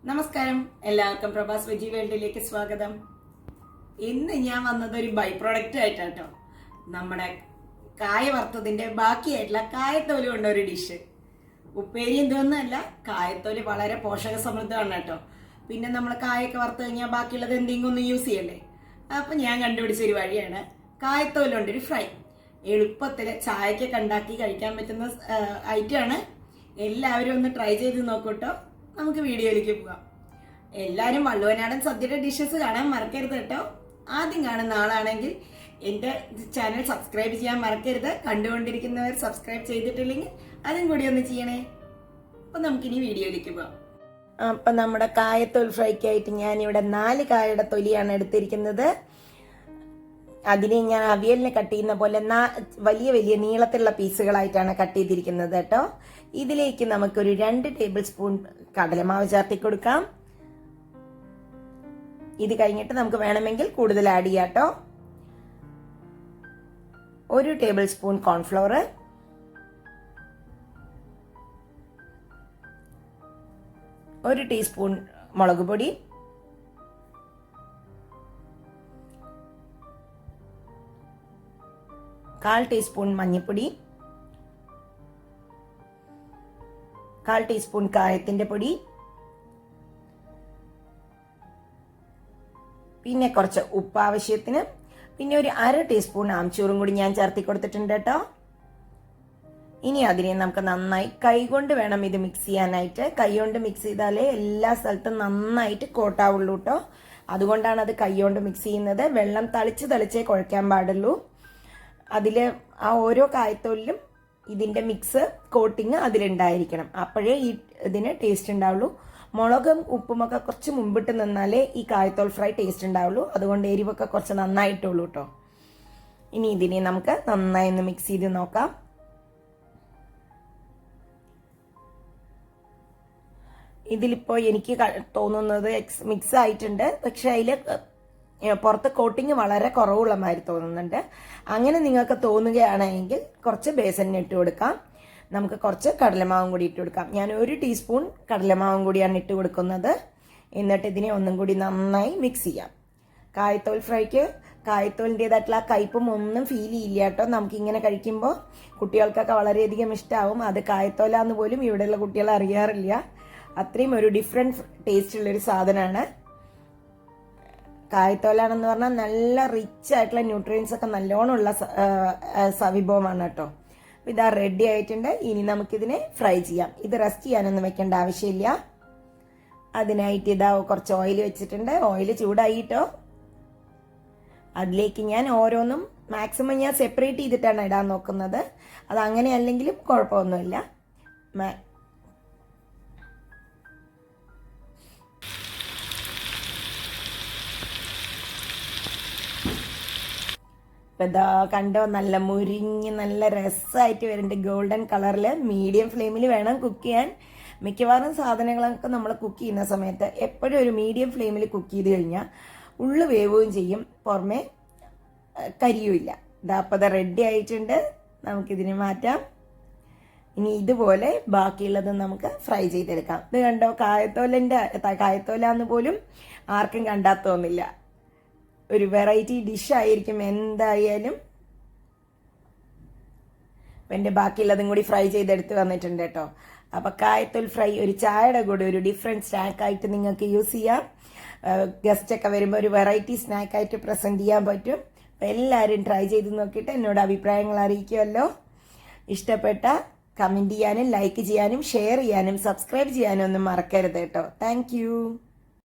നമസ്കാരം, എല്ലാവർക്കും പ്രഭാസ് വെജി വേൾഡിലേക്ക് സ്വാഗതം. ഇന്ന് ഞാൻ വന്നത് ഒരു ബൈ പ്രോഡക്റ്റ് ആയിട്ടാട്ടോ. നമ്മുടെ കായ വറുത്തതിന്റെ ബാക്കിയായിട്ടുള്ള കായത്തോല് കൊണ്ട ഒരു ഡിഷ്. ഉപ്പേരി എന്തൊന്നുമല്ല, കായത്തോല് വളരെ പോഷക സമൃദ്ധമാണ് കേട്ടോ. പിന്നെ നമ്മൾ കായൊക്കെ വറുത്ത് കഴിഞ്ഞാൽ ബാക്കിയുള്ളത് എന്തെങ്കിലും ഒന്ന് യൂസ് ചെയ്യണ്ടേ. അപ്പം ഞാൻ കണ്ടുപിടിച്ചൊരു വഴിയാണ് കായത്തോല് കൊണ്ടൊരു ഫ്രൈ. എളുപ്പത്തിൽ ചായക്കൊക്കെ ഉണ്ടാക്കി കഴിക്കാൻ പറ്റുന്ന ഐറ്റമാണ്. എല്ലാവരും ഒന്ന് ട്രൈ ചെയ്ത് നോക്കൂട്ടോ. നമുക്ക് വീഡിയോയിലേക്ക് പോകാം. എല്ലാവരും വള്ളുവനാടൻ സദ്യയുടെ ഡിഷസ് കാണാൻ മറക്കരുത് കേട്ടോ. ആദ്യം കാണുന്ന ആളാണെങ്കിൽ എൻ്റെ ചാനൽ സബ്സ്ക്രൈബ് ചെയ്യാൻ മറക്കരുത്. കണ്ടുകൊണ്ടിരിക്കുന്നവർ സബ്സ്ക്രൈബ് ചെയ്തിട്ടില്ലെങ്കിൽ അതും കൂടി ഒന്ന് ചെയ്യണേ. അപ്പം നമുക്കിനി വീഡിയോയിലേക്ക് പോകാം. അപ്പം നമ്മുടെ കായത്തോൽ ഫ്രൈക്കായിട്ട് ഞാനിവിടെ 4 കായയുടെ തൊലിയാണ് എടുത്തിരിക്കുന്നത്. അതിനെ ഞാൻ അവിയലിനെ കട്ട് ചെയ്യുന്ന പോലെ വലിയ വലിയ നീളത്തിലുള്ള പീസുകളായിട്ടാണ് കട്ട് ചെയ്തിരിക്കുന്നത് കേട്ടോ. ഇതിലേക്ക് നമുക്കൊരു 2 ടേബിൾ സ്പൂൺ കടലമാവ് ചേർത്തി കൊടുക്കാം. ഇത് കഴിഞ്ഞിട്ട് നമുക്ക് വേണമെങ്കിൽ കൂടുതൽ ആഡ് ചെയ്യാം കേട്ടോ. 1 ടേബിൾ സ്പൂൺ കോൺഫ്ലവർ, 1 ടീസ്പൂൺ മുളക് പൊടി, 1/4 ടീസ്പൂൺ മഞ്ഞൾപ്പൊടി, 1/4 ടീസ്പൂൺ കായത്തിന്റെ പൊടി, പിന്നെ കുറച്ച് ഉപ്പ് ആവശ്യത്തിന്, പിന്നെ ഒരു 1/2 ടീസ്പൂൺ ആംചൂറും കൂടി ഞാൻ ചേർത്തി കൊടുത്തിട്ടുണ്ട് കേട്ടോ. ഇനി അതിനെ നമുക്ക് നന്നായി കൈകൊണ്ട് വേണം ഇത് മിക്സ് ചെയ്യാനായിട്ട്. കൈകൊണ്ട് മിക്സ് ചെയ്താലേ എല്ലാ സ്ഥലത്തും നന്നായിട്ട് കോട്ടാവുള്ളൂ കേട്ടോ. അതുകൊണ്ടാണ് അത് കൈകൊണ്ട് മിക്സ് ചെയ്യുന്നത്. വെള്ളം തളിച്ചേ കുഴക്കാൻ പാടുള്ളൂ. അതിൽ ആ ഓരോ കായത്തോലിലും ഇതിൻ്റെ മിക്സ് കോട്ടിങ് അതിലുണ്ടായിരിക്കണം. അപ്പോഴേ ഇതിന് ടേസ്റ്റ് ഉണ്ടാവുള്ളൂ. മുളകും ഉപ്പുമൊക്കെ കുറച്ച് മുമ്പിട്ട് നിന്നാലേ ഈ കായത്തോൽ ഫ്രൈ ടേസ്റ്റ് ഉണ്ടാവുള്ളൂ. അതുകൊണ്ട് എരിവൊക്കെ കുറച്ച് നന്നായിട്ടുള്ളൂ കേട്ടോ. ഇനി ഇതിനെ നമുക്ക് നന്നായി ഒന്ന് മിക്സ് ചെയ്ത് നോക്കാം. ഇതിലിപ്പോൾ എനിക്ക് തോന്നുന്നത് മിക്സ് ആയിട്ടുണ്ട്. പക്ഷെ അതിൽ പുറത്ത് കോട്ടിങ് വളരെ കുറവുള്ള മാതിരി തോന്നുന്നുണ്ട്. അങ്ങനെ നിങ്ങൾക്ക് തോന്നുകയാണെങ്കിൽ കുറച്ച് ബേസൻ ഇട്ട് കൊടുക്കാം. നമുക്ക് കുറച്ച് കടലമാവും കൂടി ഇട്ട് കൊടുക്കാം. ഞാൻ 1 ടീസ്പൂൺ കടലമാവും കൂടിയാണ് ഇട്ട് കൊടുക്കുന്നത്. എന്നിട്ട് ഇതിനെ ഒന്നും കൂടി നന്നായി മിക്സ് ചെയ്യാം. കായത്തോൽ ഫ്രൈക്ക് കായത്തോലിൻ്റെതായിട്ടുള്ള കയ്പും ഒന്നും ഫീൽ ചെയ്യില്ല കേട്ടോ. നമുക്കിങ്ങനെ കഴിക്കുമ്പോൾ കുട്ടികൾക്കൊക്കെ വളരെയധികം ഇഷ്ടമാവും. അത് കായത്തോലാന്ന് പോലും ഇവിടെയുള്ള കുട്ടികൾ അറിയാറില്ല. അത്രയും ഒരു ഡിഫറെൻറ്റ് ടേസ്റ്റ് ഉള്ളൊരു സാധനമാണ് കായത്തോലാണെന്ന് പറഞ്ഞാൽ. നല്ല റിച്ച് ആയിട്ടുള്ള ന്യൂട്രിയൻസ് ഒക്കെ നല്ലോണം ഉള്ള വിഭവമാണ് കേട്ടോ. ഇതാ റെഡി ആയിട്ടുണ്ട്. ഇനി നമുക്കിതിനെ ഫ്രൈ ചെയ്യാം. ഇത് റെസ്റ്റ് ചെയ്യാനൊന്നും വെക്കേണ്ട ആവശ്യമില്ല. അതിനായിട്ട് ഇതാ കുറച്ച് ഓയിൽ വെച്ചിട്ടുണ്ട്. ഓയിൽ ചൂടായിട്ടോ. അതിലേക്ക് ഞാൻ ഓരോന്നും മാക്സിമം ഞാൻ സെപ്പറേറ്റ് ചെയ്തിട്ടാണ് ഇടാൻ നോക്കുന്നത്. അത് അങ്ങനെ അല്ലെങ്കിലും കുഴപ്പമൊന്നുമില്ല. ഇപ്പം ഇതാ കണ്ടോ, നല്ല മുരിഞ്ഞ് നല്ല രസമായിട്ട് വരുന്നുണ്ട്. ഗോൾഡൻ കളറിൽ മീഡിയം ഫ്ലെയിമിൽ വേണം കുക്ക് ചെയ്യാൻ. മിക്കവാറും സാധനങ്ങളൊക്കെ നമ്മൾ കുക്ക് ചെയ്യുന്ന സമയത്ത് എപ്പോഴും ഒരു മീഡിയം ഫ്ലെയിമിൽ കുക്ക് ചെയ്ത് കഴിഞ്ഞാൽ ഉള്ളു വേവുകയും ചെയ്യും, പുറമെ കരിയുമില്ല. ഇതാ അപ്പം അത് റെഡി ആയിട്ടുണ്ട്. നമുക്കിതിനെ മാറ്റാം. ഇനി ഇതുപോലെ ബാക്കിയുള്ളത് നമുക്ക് ഫ്രൈ ചെയ്തെടുക്കാം. ഇത് കണ്ടോ, കായത്തോലാന്ന് പോലും ആർക്കും കണ്ടാൽ തോന്നില്ല. ഒരു വെറൈറ്റി ഡിഷായിരിക്കും എന്തായാലും. എൻ്റെ ബാക്കിയുള്ളതും കൂടി ഫ്രൈ ചെയ്തെടുത്ത് വന്നിട്ടുണ്ട് കേട്ടോ. അപ്പം കായത്തോൽ ഫ്രൈ ഒരു ചായയുടെ കൂടെ ഒരു ഡിഫറെൻറ്റ് സ്നാക്കായിട്ട് നിങ്ങൾക്ക് യൂസ് ചെയ്യാം. ഗസ്റ്റൊക്കെ വരുമ്പോൾ ഒരു വെറൈറ്റി സ്നാക്കായിട്ട് പ്രസൻറ്റ് ചെയ്യാൻ പറ്റും. അപ്പം എല്ലാവരും ട്രൈ ചെയ്ത് നോക്കിയിട്ട് എന്നോട് അഭിപ്രായങ്ങൾ അറിയിക്കുമല്ലോ. ഇഷ്ടപ്പെട്ട കമൻറ്റ് ചെയ്യാനും ലൈക്ക് ചെയ്യാനും ഷെയർ ചെയ്യാനും സബ്സ്ക്രൈബ് ചെയ്യാനും ഒന്നും മറക്കരുത് കേട്ടോ. താങ്ക്